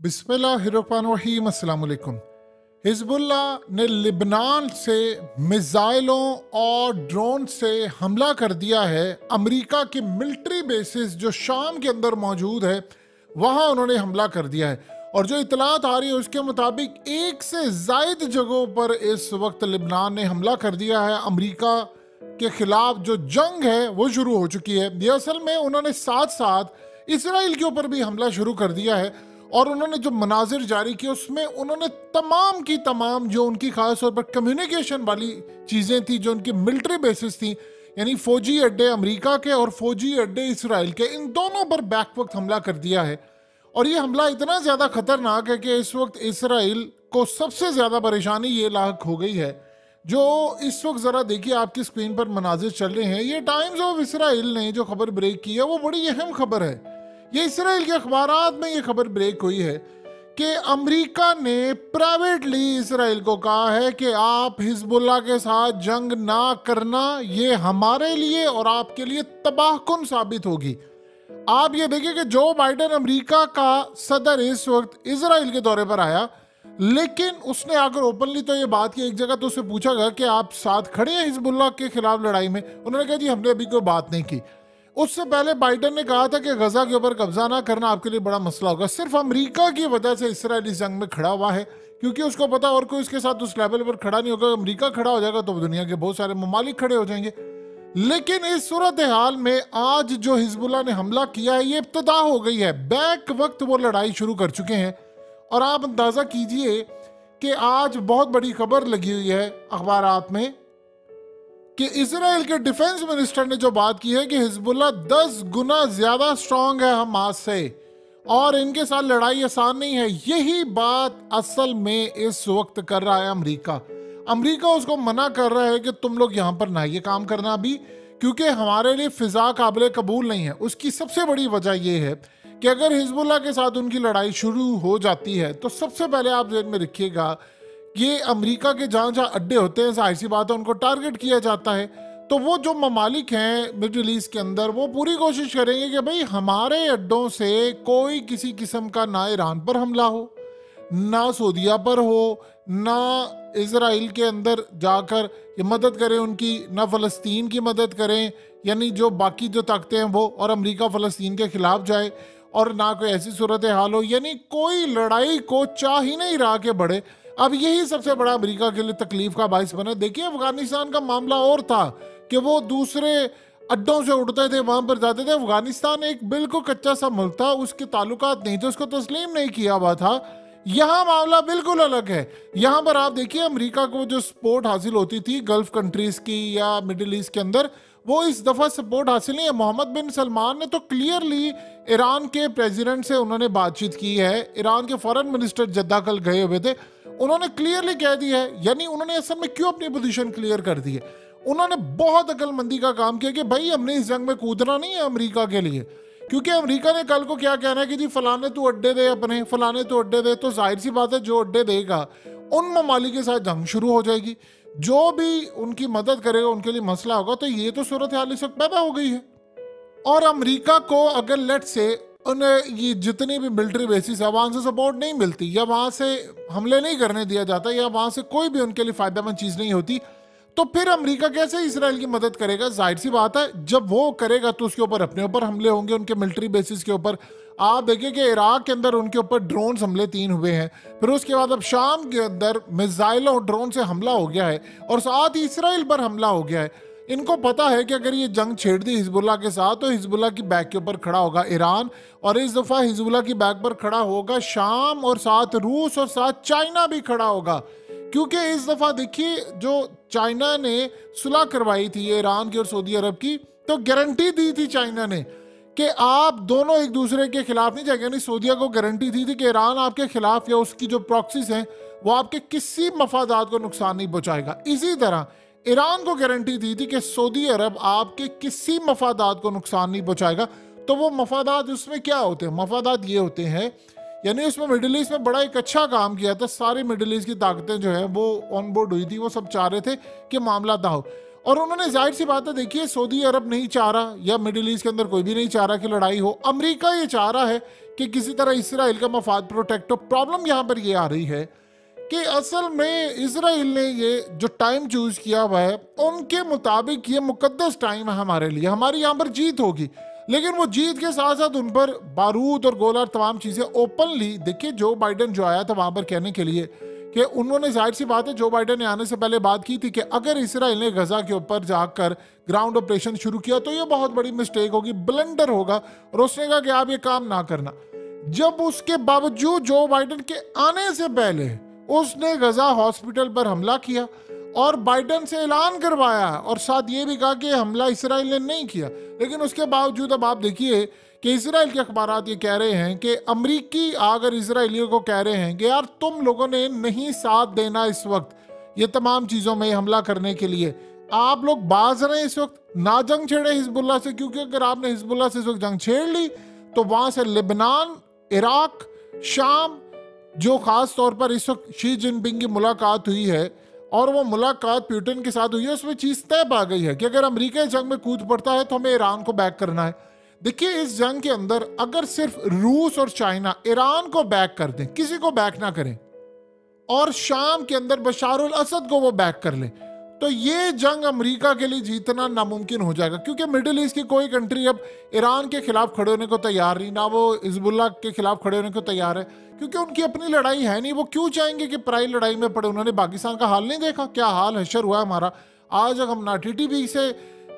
बिस्मिल्लाहिर्रहमानिर्रहीम अस्सलाम वालेकुम। हिजबुल्ला ने लिबनान से मिसाइलों और ड्रोन से हमला कर दिया है। अमेरिका की मिलिट्री बेसिस जो शाम के अंदर मौजूद है वहां उन्होंने हमला कर दिया है। और जो इतलात आ रही है उसके मुताबिक एक से जायद जगहों पर इस वक्त लिबनान ने हमला कर दिया है। अमेरिका के खिलाफ जो जंग है वो शुरू हो चुकी है। ये असल में उन्होंने साथ साथ इसराइल के ऊपर भी हमला शुरू कर दिया है। और उन्होंने जो मनाजिर जारी किए उसमें उन्होंने तमाम की तमाम जो उनकी खास तौर पर कम्युनिकेशन वाली चीज़ें थी, जो उनकी मिलिट्री बेसिस थी, यानी फौजी अड्डे अमेरिका के और फौजी अड्डे इसराइल के, इन दोनों पर बैक वक्त हमला कर दिया है। और ये हमला इतना ज़्यादा खतरनाक है कि इस वक्त इसराइल को सबसे ज़्यादा परेशानी ये लाक हो गई है। जो इस वक्त ज़रा देखिए आपकी स्क्रीन पर मनाजिर चल रहे हैं, ये टाइम्स ऑफ इसराइल ने जो खबर ब्रेक की है वो बड़ी अहम खबर है। ये इसराइल के अखबारात में ये खबर ब्रेक हुई है कि अमेरिका ने प्राइवेटली इसराइल को कहा है कि आप हिजबुल्लाह के साथ जंग ना करना, ये हमारे लिए और आपके लिए तबाहकुन साबित होगी। आप ये देखिए कि जो बाइडेन अमेरिका का सदर इस वक्त इसराइल के दौरे पर आया, लेकिन उसने आकर ओपनली तो ये बात की। एक जगह तो उससे पूछा गया कि आप साथ खड़े हैं हिजबुल्लाह के खिलाफ लड़ाई में, उन्होंने कहा जी हमने अभी कोई बात नहीं की। उससे पहले बाइडेन ने कहा था कि गजा के ऊपर कब्जा ना करना आपके लिए बड़ा मसला होगा। सिर्फ अमेरिका की वजह से इसराइल इस जंग में खड़ा हुआ है, क्योंकि उसको पता और कोई इसके साथ उस लेवल पर खड़ा नहीं होगा। अमेरिका खड़ा हो जाएगा तो दुनिया के बहुत सारे ममालिक खड़े हो जाएंगे। लेकिन इस सूरत हाल में आज जो हिजबुल्लाह ने हमला किया है ये इब्तिदा हो गई है। बैक वक्त वो लड़ाई शुरू कर चुके हैं। और आप अंदाजा कीजिए कि आज बहुत बड़ी खबर लगी हुई है अखबारात में कि इसराइल के डिफेंस मिनिस्टर ने जो बात की है कि हिजबुल्लाह 10 गुना ज्यादा स्ट्रांग है हमास से और इनके साथ लड़ाई आसान नहीं है। यही बात असल में इस वक्त कर रहा है अमेरिका। अमेरिका उसको मना कर रहा है कि तुम लोग यहां पर ना ये काम करना अभी, क्योंकि हमारे लिए फिजा काबिल कबूल नहीं है। उसकी सबसे बड़ी वजह यह है कि अगर हिजबुल्लाह के साथ उनकी लड़ाई शुरू हो जाती है तो सबसे पहले आप ध्यान में रखिएगा, ये अमेरिका के जहाँ जहाँ अड्डे होते हैं, जाहिर सी बात है उनको टारगेट किया जाता है। तो वो जो ममालिक हैं मिडिल ईस्ट के अंदर, वो पूरी कोशिश करेंगे कि भाई हमारे अड्डों से कोई किसी किस्म का ना ईरान पर हमला हो, ना सऊदीया पर हो, ना इसराइल के अंदर जाकर ये मदद करें उनकी, ना फ़लस्तीन की मदद करें, यानी जो बाकी जो ताकतें हैं वो, और अमेरिका फ़लस्तीन के खिलाफ जाए, और ना कोई ऐसी सूरत हाल हो, यानी कोई लड़ाई को चाह ही नहीं रहा कि बढ़े। अब यही सबसे बड़ा अमेरिका के लिए तकलीफ का बाइस बना। देखिए अफगानिस्तान का मामला और था कि वो दूसरे अड्डों से उड़ते थे, वहां पर जाते थे। अफगानिस्तान एक बिल्कुल कच्चा सा मुल्क था, उसके ताल्लुकात नहीं थे, उसको तस्लीम नहीं किया हुआ था। यहाँ मामला बिल्कुल अलग है। यहाँ पर आप देखिए अमेरिका को जो सपोर्ट हासिल होती थी गल्फ कंट्रीज की या मिडिल ईस्ट के अंदर, वो इस दफा सपोर्ट हासिल नहीं है। मोहम्मद बिन सलमान ने तो क्लियरली ईरान के प्रेसिडेंट से उन्होंने बातचीत की है। ईरान के फॉरेन मिनिस्टर जद्दा कल गए हुए थे, उन्होंने क्लियरली कह दिया है। यानी उन्होंने असल में क्यों अपनी पोजीशन क्लियर कर दी है, उन्होंने बहुत अकलमंदी का काम किया कि भाई हमने इस जंग में कूदना नहीं है अमेरिका के लिए। क्योंकि अमेरिका ने कल को क्या कहना है कि जी फलाने तू अड्डे दे, अपने फलाने तू अड्डे दे, तो जाहिर सी बात है जो अड्डे देगा उन ममालिक के साथ जंग शुरू हो जाएगी। जो भी उनकी मदद करेगा उनके लिए मसला होगा। तो ये तो सूरत हाल इस वक्त पैदा हो गई है। और अमेरिका को अगर लेट से उन्हें ये जितनी भी मिलिट्री बेसिस है वहाँ से सपोर्ट नहीं मिलती, या वहाँ से हमले नहीं करने दिया जाता, या वहाँ से कोई भी उनके लिए फ़ायदेमंद चीज़ नहीं होती, तो फिर अमेरिका कैसे इसराइल की मदद करेगा। जाहिर सी बात है जब वो करेगा तो उसके ऊपर अपने ऊपर हमले होंगे, उनके मिलिट्री बेसिस के ऊपर। आप देखिए कि इराक के अंदर उनके ऊपर ड्रोन हमले 3 हुए हैं, फिर उसके बाद अब शाम के अंदर मिसाइलों और ड्रोन से हमला हो गया है, और साथ ही इसराइल पर हमला हो गया है। इनको पता है कि अगर ये जंग छेड़ दी हिजबुल्लाह के साथ तो हिजबुल्लाह की बैक के ऊपर खड़ा होगा ईरान, और इस दफ़ा हिजबुल्लाह की बैक पर खड़ा होगा शाम, और साथ रूस, और साथ चाइना भी खड़ा होगा। क्योंकि इस दफ़ा देखिए जो चाइना ने सुलह करवाई थी ईरान की और सऊदी अरब की, तो गारंटी दी थी चाइना ने कि आप दोनों एक दूसरे के खिलाफ नहीं जाएंगे। यानी सऊदीया को गारंटी दी थी कि ईरान आपके खिलाफ या उसकी जो प्रॉक्सीज हैं वो आपके किसी मफादात को नुकसान नहीं पहुँचाएगा। इसी तरह ईरान को गारंटी दी थी कि सऊदी अरब आपके किसी मफादात को नुकसान नहीं पहुंचाएगा। तो वो मफादात उसमें क्या होते हैं, मफादात ये होते हैं, यानी उसमें मिडिल ईस्ट में बड़ा एक अच्छा काम किया था। सारी मिडिल ईस्ट की ताकतें जो है वो ऑन बोर्ड हुई थी, वो सब चाह रहे थे कि मामला ना हो। और उन्होंने जाहिर सी बात है, देखिए सऊदी अरब नहीं चाह रहा या मिडिल ईस्ट के अंदर कोई भी नहीं चाह रहा कि लड़ाई हो, अमेरिका ये चाह रहा है कि किसी तरह इसराइल का मफाद प्रोटेक्ट हो। प्रॉब्लम यहाँ पर ये आ रही है कि असल में इसराइल ने ये जो टाइम चूज किया हुआ है, उनके मुताबिक ये मुकद्दस टाइम है हमारे लिए, हमारी यहाँ पर जीत होगी। लेकिन वो जीत के साथ साथ उन पर बारूद और गोला और तमाम चीजें ओपनली, देखिए जो बाइडन जो आया था वहां पर कहने के लिए कि उन्होंने, जाहिर सी बात है जो बाइडन ने आने से पहले बात की थी कि अगर इसराइल ने गजा के ऊपर जाकर ग्राउंड ऑपरेशन शुरू किया तो ये बहुत बड़ी मिस्टेक होगी, ब्लंडर होगा, और उसने कहा कि आप ये काम ना करना। जब उसके बावजूद जो बाइडन के आने से पहले उसने गजा हॉस्पिटल पर हमला किया और बाइडन से ऐलान करवाया और साथ ये भी कहा कि हमला इसराइल ने नहीं किया, लेकिन उसके बावजूद अब आप देखिए कि इसराइल के अखबारात ये कह रहे हैं कि अमरीकी अगर इसराइलियों को कह रहे हैं कि यार तुम लोगों ने नहीं साथ देना इस वक्त ये तमाम चीज़ों में हमला करने के लिए, आप लोग बाज रहे हैं इस वक्त, ना जंग छेड़े हिजबुल्लाह से, क्योंकि अगर आपने हिजबुल्लाह से इस वक्त जंग छेड़ ली तो वहां से लेबनान, इराक, शाम, जो खास तौर पर इस वक्त शी जिनपिंग की मुलाकात हुई है और वो मुलाकात पुतिन के साथ हुई है, उसमें चीज तय पा गई है कि अगर अमेरिका इस जंग में कूद पड़ता है तो हमें ईरान को बैक करना है। देखिए इस जंग के अंदर अगर सिर्फ रूस और चाइना ईरान को बैक कर दें, किसी को बैक ना करें, और शाम के अंदर बशारुल असद को वो बैक कर ले, तो ये जंग अमेरिका के लिए जीतना नामुमकिन हो जाएगा, क्योंकि मिडिल ईस्ट की कोई कंट्री अब ईरान के खिलाफ खड़े होने को तैयार नहीं, ना वो हिजबुल्लाह के खिलाफ खड़े होने को तैयार है, क्योंकि उनकी अपनी लड़ाई है नहीं। वो क्यों चाहेंगे कि पराई लड़ाई में पड़े? उन्होंने पाकिस्तान का हाल नहीं देखा, क्या हाल हशर हुआ है हमारा। आज हम ना टीटीपी से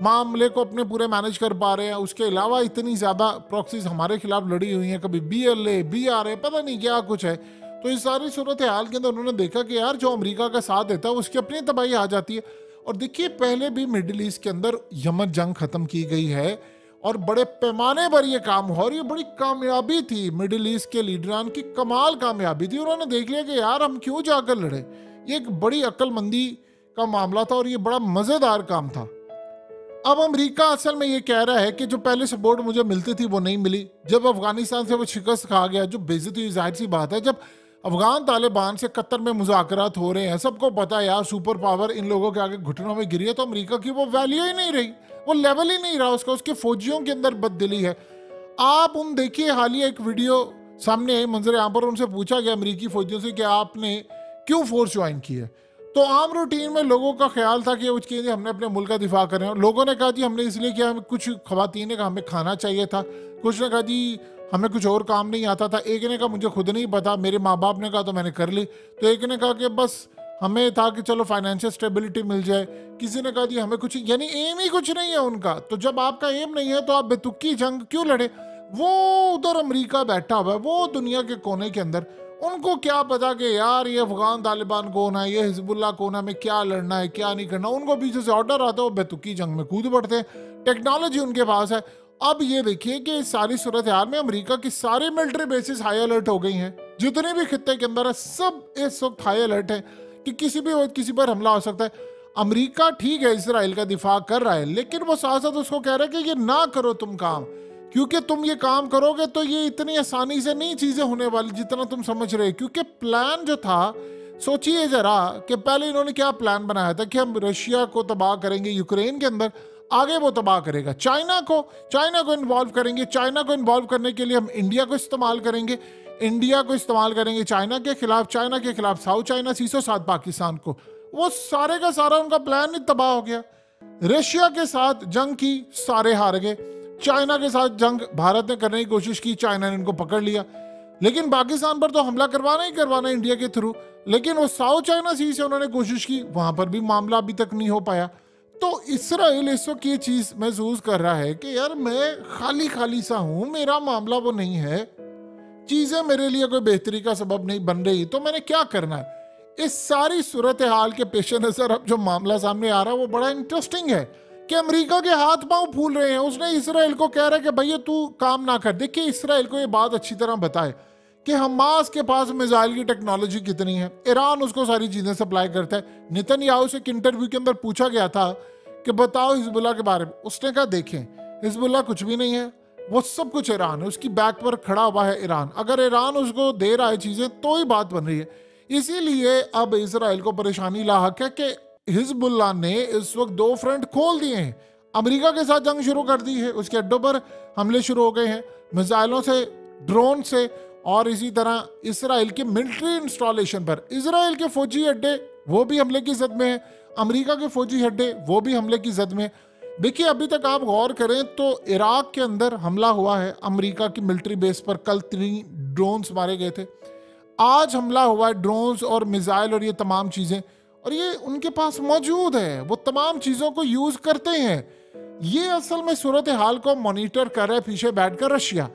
मामले को अपने पूरे मैनेज कर पा रहे हैं, उसके अलावा इतनी ज़्यादा प्रॉक्सीज हमारे खिलाफ लड़ी हुई हैं, कभी BLA, BRA, पता नहीं क्या कुछ है। तो इस सारी सूरत हाल के अंदर उन्होंने देखा कि यार जो अमेरिका का साथ देता है उसकी अपनी तबाही आ जाती है। और देखिए पहले भी मिडिल ईस्ट के अंदर यमन जंग खत्म की गई है और बड़े पैमाने पर यह काम हुआ और ये बड़ी कामयाबी थी, मिडिल ईस्ट के लीडरान की कमाल कामयाबी थी। उन्होंने देख लिया कि यार हम क्यों जाकर लड़े, ये एक बड़ी अक्लमंदी का मामला था और ये बड़ा मज़ेदार काम था। अब अमेरिका असल में ये कह रहा है कि जो पहले सपोर्ट मुझे मिलती थी वो नहीं मिली, जब अफगानिस्तान से वो शिकस्त खा गया, जो बेइज्जती हुई, जाहिर सी बात है जब अफगान तालिबान से कतर में मुज़ाकरात हो रहे हैं, सबको पता है यार सुपर पावर इन लोगों के आगे घुटनों में गिरी है, तो अमेरिका की वो वैल्यू ही नहीं रही, वो लेवल ही नहीं रहा उसका, उसके फौजियों के अंदर बददिली है। आप उन देखिए हालिया एक वीडियो सामने आई मंजर यहाँ पर, उनसे पूछा गया अमेरिकी फौजियों से कि आपने क्यों फोर्स ज्वाइन की है, तो आम रूटीन में लोगों का ख्याल था कि उसके लिए हमने अपने मुल्क का दिफा कर रहे हैं। लोगों ने कहा जी हमने इसलिए किया, हमें कुछ खवातीन ने कहा हमें खाना चाहिए था, कुछ ने कहा जी हमें कुछ और काम नहीं आता था, एक ने कहा मुझे खुद नहीं पता, मेरे माँ बाप ने कहा तो मैंने कर ली, तो एक ने कहा कि बस हमें था कि चलो फाइनेंशियल स्टेबिलिटी मिल जाए, किसी ने कहा जी हमें कुछ, यानी एम ही कुछ नहीं है उनका। तो जब आपका एम नहीं है तो आप बेतुकी जंग क्यों लड़े? वो उधर अमेरिका बैठा हुआ है, वो दुनिया के कोने के अंदर, उनको क्या पता कि यार ये अफगान तालिबान कौन है, ये हिजबुल्लाह कौन है, हमें क्या लड़ना है क्या नहीं करना। उनको पीछे से ऑर्डर आता है, वो बेतुकी जंग में कूद पड़ते हैं, टेक्नोलॉजी उनके पास है। अब ये देखिए कि इस सारी सूरत हाल में अमेरिका की सारी मिलिट्री बेसिस हाई अलर्ट हो गई हैं, जितने भी खित्ते के अंदर है सब इस वक्त हाई अलर्ट है कि किसी भी वक्त किसी पर हमला हो सकता है। अमेरिका ठीक है इसराइल का दिफा कर रहा है, लेकिन वो साथ साथ उसको कह रहा है कि ये ना करो तुम काम, क्योंकि तुम ये काम करोगे तो ये इतनी आसानी से नहीं चीजें होने वाली जितना तुम समझ रहे। क्योंकि प्लान जो था, सोचिए जरा कि पहले इन्होंने क्या प्लान बनाया था कि हम रशिया को तबाह करेंगे यूक्रेन के अंदर, आगे वो तबाह करेगा चाइना को इन्वॉल्व करेंगे, चाइना को इन्वॉल्व करने के लिए हम इंडिया को इस्तेमाल करेंगे, इंडिया को इस्तेमाल करेंगे चाइना के खिलाफ साउथ चाइना सीसो साथ पाकिस्तान को। वो सारे का सारा उनका प्लान ही तबाह हो गया। रशिया के साथ जंग की, सारे हार गए। चाइना के साथ जंग भारत ने करने की कोशिश की, चाइना ने इनको पकड़ लिया। लेकिन पाकिस्तान पर तो हमला करवाना ही करवाना इंडिया के थ्रू, लेकिन वो साउथ चाइना सी से उन्होंने कोशिश की, वहां पर भी मामला अभी तक नहीं हो पाया। तो इसराइल इस वक्त ये चीज महसूस कर रहा है कि यार मैं खाली खाली सा हूं, मेरा मामला वो नहीं है, चीजें मेरे लिए कोई बेहतरी का सबब नहीं बन रही, तो मैंने क्या करना है। इस सारी सूरत हाल के पेश नजर अब जो मामला सामने आ रहा है वो बड़ा इंटरेस्टिंग है कि अमेरिका के हाथ पांव फूल रहे हैं। उसने इसराइल को कह रहा है कि भैया तू काम ना कर। देखिए इसराइल को ये बात अच्छी तरह बताए कि हमास के पास मिसाइल की टेक्नोलॉजी कितनी है, ईरान उसको सारी चीजें सप्लाई करता है। नेतन्याहू से एक इंटरव्यू के अंदर पूछा गया था कि बताओ हिजबुल्लाह के बारे में, उसने कहा देखें हिजबुल्लाह कुछ भी नहीं है, वो सब कुछ ईरान है, उसकी बैक पर खड़ा हुआ है ईरान, अगर ईरान उसको दे रहा है चीजें तो ही बात बन रही है। इसीलिए अब इसराइल को परेशानी लाहक है कि हिजबुल्लाह ने इस वक्त 2 फ्रंट खोल दिए हैं। अमेरिका के साथ जंग शुरू कर दी है, उसके अड्डों पर हमले शुरू हो गए हैं, मिसाइलों से, ड्रोन से, और इसी तरह इसराइल के मिलिट्री इंस्टॉलेशन पर। इसराइल के फौजी अड्डे वो भी हमले की जद में है, अमेरिका के फौजी अड्डे वो भी हमले की जद में। देखिए, अभी तक आप गौर करें तो इराक के अंदर हमला हुआ है अमेरिका की मिलिट्री बेस पर, कल 3 ड्रोन्स मारे गए थे। आज हमला हुआ है ड्रोन्स और मिसाइल और ये तमाम चीजें, और ये उनके पास मौजूद है, वो तमाम चीजों को यूज करते हैं। ये असल में सूरत हाल को मॉनिटर कर रहा है पीछे बैठकर रशिया।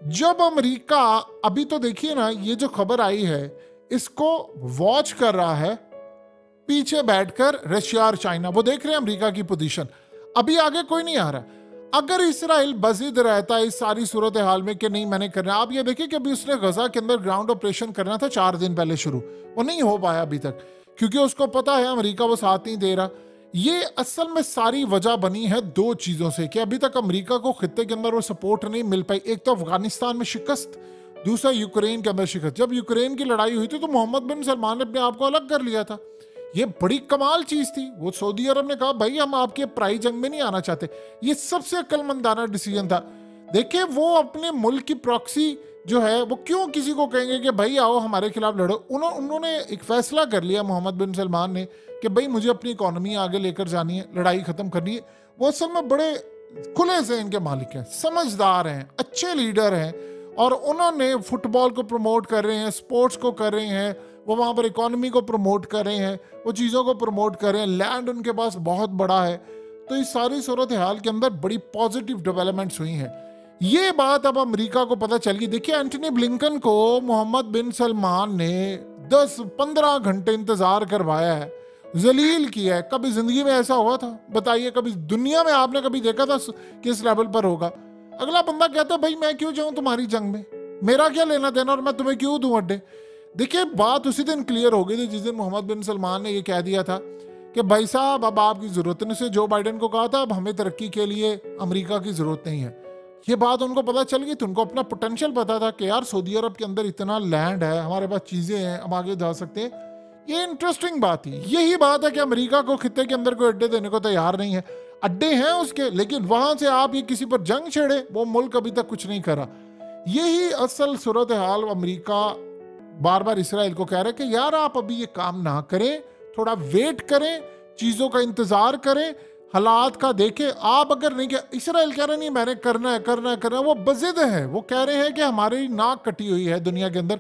जब अमेरिका, अभी तो देखिए ना, ये जो खबर आई है इसको वॉच कर रहा है पीछे बैठकर रशिया और चाइना, वो देख रहे हैं अमेरिका की पोजीशन। अभी आगे कोई नहीं आ रहा। अगर इसराइल बजिद रहता है इस सारी सूरत हाल में कि नहीं मैंने करना, आप ये देखिए कि अभी उसने गजा के अंदर ग्राउंड ऑपरेशन करना था 4 दिन पहले शुरू, वो नहीं हो पाया अभी तक, क्योंकि उसको पता है अमेरिका वो साथ नहीं दे रहा। ये असल में सारी वजह बनी है 2 चीजों से कि अभी तक अमेरिका को खित्ते के अंदर वो सपोर्ट नहीं मिल पाई। एक तो अफगानिस्तान में शिकस्त, दूसरा यूक्रेन के अंदर शिकस्त। जब यूक्रेन की लड़ाई हुई थी तो मोहम्मद बिन सलमान ने अपने आप को अलग कर लिया था। ये बड़ी कमाल चीज थी। वो सऊदी अरब ने कहा भाई हम आपके प्राई जंग में नहीं आना चाहते। ये सबसे अक्लमंदाना डिसीजन था। देखिए, वो अपने मुल्क की प्रॉक्सी जो है वो क्यों किसी को कहेंगे कि भाई आओ हमारे खिलाफ लड़ो। उन्होंने एक फैसला कर लिया मोहम्मद बिन सलमान ने कि भाई मुझे अपनी इकोनॉमी आगे लेकर जानी है, लड़ाई खत्म करनी है। वो असल में बड़े खुले से इनके मालिक हैं, समझदार हैं, अच्छे लीडर हैं, और उन्होंने फुटबॉल को प्रमोट कर रहे हैं, स्पोर्ट्स को कर रहे हैं, वो वहाँ पर इकोनॉमी को प्रमोट कर रहे हैं, वो चीज़ों को प्रमोट कर रहे हैं। लैंड उनके पास बहुत बड़ा है। तो इस सारी सूरत हाल के अंदर बड़ी पॉजिटिव डेवलपमेंट्स हुई हैं। ये बात अब अमेरिका को पता चल गई। देखिए, एंटनी ब्लिंकन को मोहम्मद बिन सलमान ने 10-15 घंटे इंतजार करवाया है, जलील किया है। कभी जिंदगी में ऐसा हुआ था? बताइए, कभी दुनिया में आपने कभी देखा था किस लेवल पर होगा? अगला बंदा कहता है भाई मैं क्यों जाऊं तुम्हारी जंग में, मेरा क्या लेना देना, और मैं तुम्हें क्यों दूं अड्डे। देखिए, बात उसी दिन क्लियर हो गई थी जिस दिन मोहम्मद बिन सलमान ने ये कह दिया था कि भाई साहब अब आपकी जरूरत नहीं। से जो बाइडेन को कहा था अब हमें तरक्की के लिए अमेरिका की जरूरत नहीं है। ये बात उनको पता चल गई। तो उनको अपना पोटेंशियल पता था कि यार सऊदी अरब के अंदर इतना लैंड है, हमारे पास चीजें हैं, हम आगे जा सकते हैं। ये इंटरेस्टिंग बात थी। यही बात है कि अमेरिका को खित्ते के अंदर कोई अड्डे देने को तैयार नहीं है। अड्डे हैं उसके, लेकिन वहां से आप ये किसी पर जंग छेड़े, वो मुल्क अभी तक कुछ नहीं करा। यही असल सूरत हाल। अमेरिका बार बार इसराइल को कह रहे हैं कि यार आप अभी ये काम ना करें, थोड़ा वेट करें, चीजों का इंतजार करें, हालात का देखें। आप अगर नहीं किया, इसराइल कह रहे नहीं मैंने करना है करना है करना है, वो बजिद है। वो कह रहे हैं कि हमारी नाक कटी हुई है दुनिया के अंदर।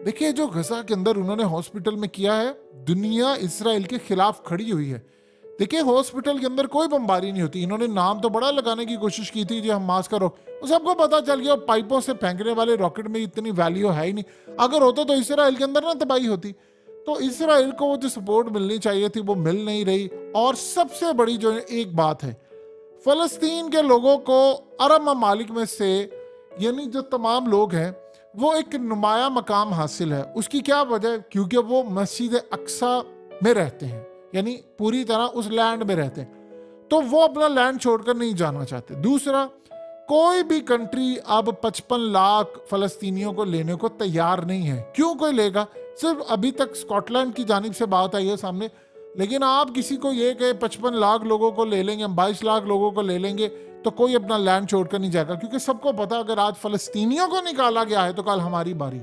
देखिए, जो गजा के अंदर उन्होंने हॉस्पिटल में किया है, दुनिया इसराइल के खिलाफ खड़ी हुई है। देखिए, हॉस्पिटल के अंदर कोई बमबारी नहीं होती। इन्होंने नाम तो बड़ा लगाने की कोशिश की थी, जो हमास का रोक, सबको पता चल गया पाइपों से फेंकने वाले रॉकेट में इतनी वैल्यू है ही नहीं। अगर होता तो इसराइल के अंदर ना तबाही होती। तो इसराइल को जो सपोर्ट मिलनी चाहिए थी वो मिल नहीं रही। और सबसे बड़ी जो एक बात है, फलस्तीन के लोगों को अरब ममालिक में से, यानी जो तमाम लोग हैं, वो एक नुमाया मकाम हासिल है। उसकी क्या वजह? क्योंकि वो मस्जिद अक्सा में रहते हैं, यानी पूरी तरह उस लैंड में रहते हैं, तो वो अपना लैंड छोड़कर नहीं जाना चाहते। दूसरा, कोई भी कंट्री अब 55 लाख फलस्तीनियों को लेने को तैयार नहीं है। क्यों कोई लेगा? सिर्फ अभी तक स्कॉटलैंड की जानिब से बात आई है सामने, लेकिन आप किसी को ये कहे 55 लाख लोगों को ले लेंगे, हम 22 लाख लोगों को ले लेंगे, तो कोई अपना लैंड छोड़कर नहीं जाएगा। क्योंकि सबको पता अगर आज फलस्तीनियों को निकाला गया है तो कल हमारी बारी।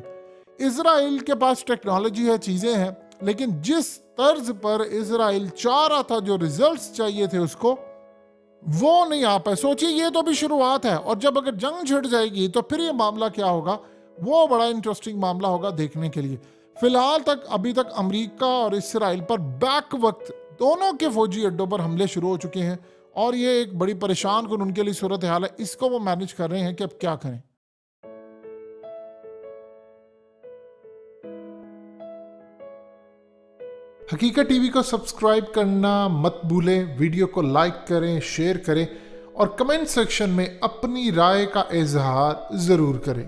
इजराइल के पास टेक्नोलॉजी है, चीजें हैं, लेकिन जिस तर्ज पर इजराइल चाह रहा था, जो रिजल्ट्स चाहिए थे उसको, वो नहीं आ पाए। सोचिए, ये तो भी शुरुआत है, और जब अगर जंग छिड़ जाएगी तो फिर ये मामला क्या होगा, वो बड़ा इंटरेस्टिंग मामला होगा देखने के लिए। फिलहाल तक अभी तक अमेरिका और इसराइल पर बैक वक्त दोनों के फौजी अड्डों पर हमले शुरू हो चुके हैं, और ये एक बड़ी परेशान कुन उनके लिए सूरत हाल है। इसको वो मैनेज कर रहे हैं कि अब क्या करें। हकीकत टीवी को सब्सक्राइब करना मत भूलें, वीडियो को लाइक करें, शेयर करें, और कमेंट सेक्शन में अपनी राय का इजहार ज़रूर करें।